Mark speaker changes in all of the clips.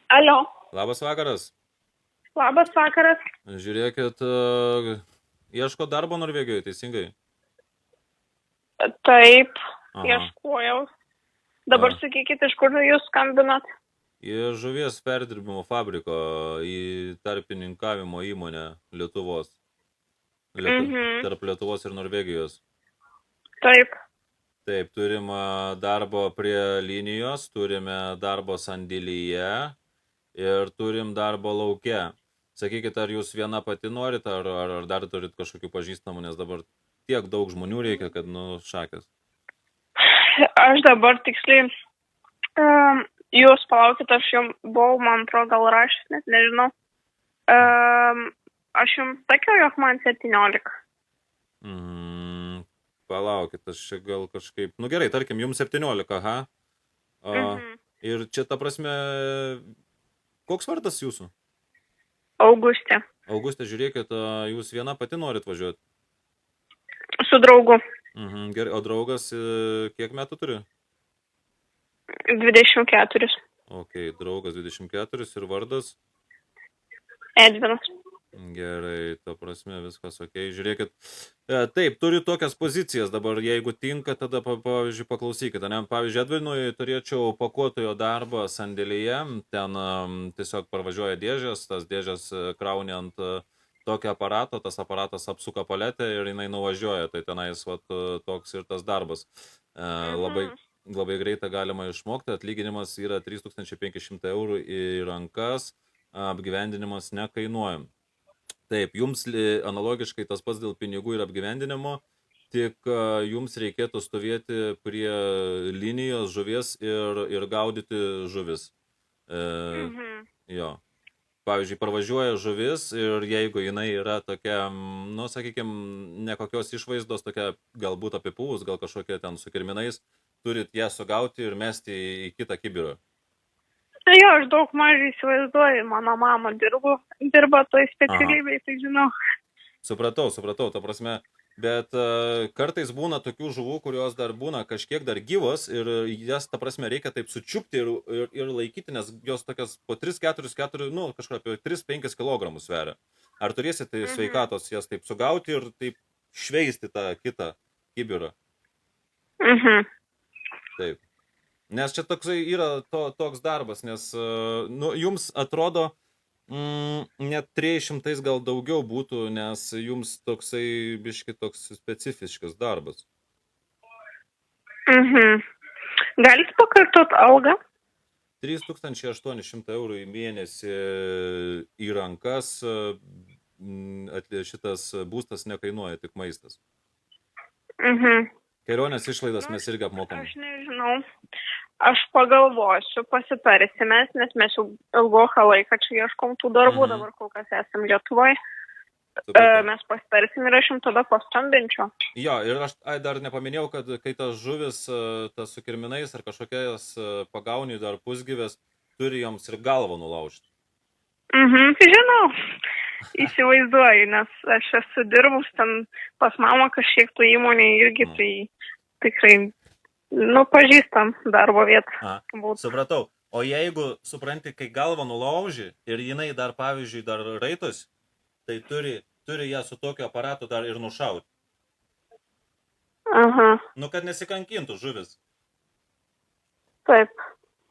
Speaker 1: Alio,
Speaker 2: Labas vakaras.
Speaker 1: labas vakaras.
Speaker 2: Žiūrėkit, ieško darbo Norvegijoje, teisingai?
Speaker 1: Taip,
Speaker 2: Aha.
Speaker 1: ieškojau. Dabar
Speaker 2: A,
Speaker 1: sakykit, iš kur jūs skambinat?
Speaker 2: Iš žuvies perdirbimo fabriko į tarpininkavimo įmonę Lietuvos.
Speaker 1: Mhm,
Speaker 2: Tarp Lietuvos ir Norvegijos.
Speaker 1: taip.
Speaker 2: Taip, turim darbo prie linijos, turime darbo sandėlyje ir turim darbo lauke. Sakykit, ar jūs viena pati norit, ar dar turit kažkokių pažįstamų, nes dabar tiek daug žmonių reikia, kad, šakės.
Speaker 1: Aš dabar tiksliai, jūs palaukit, aš jums buvau, man atrodo, gal rašęs, net nežinau. Aš jums sakiau, jog man 17.
Speaker 2: Palaukit, aš čia gal kažkaip... Nu gerai, tarkim, jums 17, aha.
Speaker 1: Mhm.
Speaker 2: Ir čia, ta prasme, koks vardas jūsų?
Speaker 1: Augustė.
Speaker 2: Augustė, žiūrėkit, jūs viena pati norit važiuoti?
Speaker 1: Su draugu.
Speaker 2: Gerai, o draugas kiek metų turi?
Speaker 1: 24.
Speaker 2: Ok, draugas 24 ir vardas?
Speaker 1: Edvinas.
Speaker 2: Gerai, ta prasme, viskas ok. Žiūrėkit, taip, turiu tokias pozicijas dabar, jeigu tinka, tada, pavyzdžiui, paklausykite. Ne? Pavyzdžiui, Edvinui turėčiau pakuotojo darbą sandėlyje, ten tiesiog parvažiuoja dėžės, tas dėžės krauni ant tokio aparato, tas aparatas apsuka paletę ir jinai nuvažiuoja, tai tenais toks ir tas darbas. Labai greitai galima išmokti, atlyginimas yra 3500 eurų į rankas, apgyvendinimas nekainuoja. Taip, jums analogiškai tas pats dėl pinigų ir apgyvendinimo, tik jums reikėtų stovėti prie linijos žuvies ir gaudyti žuvis. Jo. Pavyzdžiui, parvažiuoja žuvis ir jeigu jinai yra tokia, sakykime, nekokios išvaizdos, tokia galbūt apipuvus, gal kažkokia ten su kirminais, turit ją sugauti ir mesti į kitą kibirą.
Speaker 1: Jo, aš daug mažai įsivaizduoju, mano mama dirba toj specialybėj, tai žinau.
Speaker 2: Supratau, ta prasme, bet kartais būna tokių žuvų, kurios dar būna kažkiek dar gyvos ir jas, ta prasme, reikia taip sučiupti ir laikyti, nes jos tokias po 3-4, kažkur apie 3-5 kg sveria. Ar turėsite sveikatos jas taip sugauti ir taip šveisti tą kitą kibirą? Taip. Nes čia toksai yra toks darbas, nes jums atrodo net 300 gal daugiau būtų, nes jums toksai biški toks specifiškas darbas.
Speaker 1: Galit pakartot algą?
Speaker 2: 3800 eurų į mėnesį į rankas, šitas būstas nekainuoja, tik maistas. Kelionės išlaidas mes irgi apmokam.
Speaker 1: Aš nežinau. Aš pagalvosiu, pasitarsime, nes mes jau ilgoką laiką čia ieškom tų darbų, dabar kol kas esam Lietuvoje. Mes pasitarsim ir aš jums tada paskambinčiau.
Speaker 2: Jo, ir aš dar nepaminėjau, kad kai tas žuvis, tas su kirminais ar kažkokias pagauni dar pusgyvės, turi joms ir galvą nulaužti.
Speaker 1: Žinau, įsivaizduoju, nes aš esu dirbus ten pas mamą kažkiek tų įmonė irgi, tai tikrai, pažįstam darbo vietą.
Speaker 2: Supratau. O jeigu, supranti, kai galvą nulauži ir jinai dar, pavyzdžiui, dar raitos, tai turi ją su tokiu aparatu dar ir nušauti. Kad nesikankintų žuvis.
Speaker 1: Taip.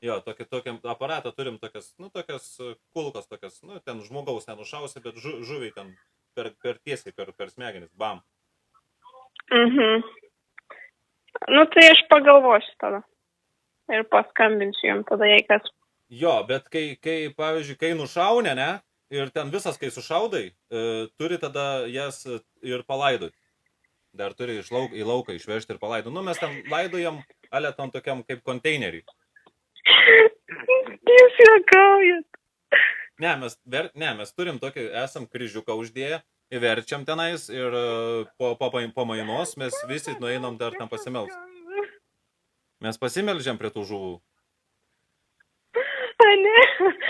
Speaker 2: Jo, tokį aparatą turim tokias kulkas, tokias, ten žmogaus nenušausi, bet žuviai ten per tiesiai, per smegenis, bam.
Speaker 1: Tai aš pagalvosiu tada. Ir paskambinsiu jums tada, jei kas.
Speaker 2: Jo, bet kai pavyzdžiui, kai nušaunė, ne, ir ten visas, kai sušaudai, turi tada jas ir palaidoti. Dar turi į lauką išvežti ir palaidoti. Mes ten laidojam, ale tam tokiam kaip konteineriui.
Speaker 1: Jūs juokaujat.
Speaker 2: Ne, mes turim tokį, esam kryžiuką uždėję, įverčiam tenais ir po pamainos mes visi nueinam dar ten pasimelst. Mes pasimeldžiam prie tų žuvų.
Speaker 1: Ne.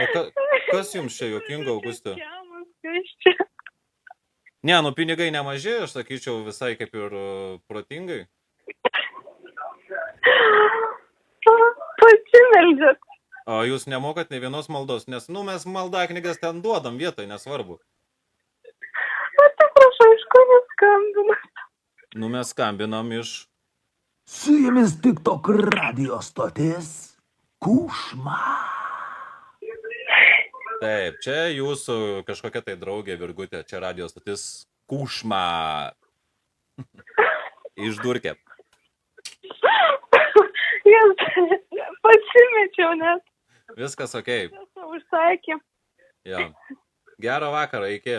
Speaker 2: O kas jums čia juokinga, Augustė? Ne, pinigai nemaži, aš sakyčiau visai kaip ir protingai.
Speaker 1: Pasimeldžiat.
Speaker 2: O jūs nemokat nei vienos maldos, nes, mes maldaknygas ten duodam vietoj, nesvarbu.
Speaker 1: O tai prašau, iš ko neskambina?
Speaker 2: Mes skambinam iš...
Speaker 3: Su jumis TikTok radio stotis Kušma.
Speaker 2: Taip, čia jūsų kažkokia tai draugė Virgutė, čia radio stotis Kušma. Išdurkė.
Speaker 1: Pasimečiau net.
Speaker 2: Viskas okei.
Speaker 1: Užsakė.
Speaker 2: Jo. Gero vakaro, iki.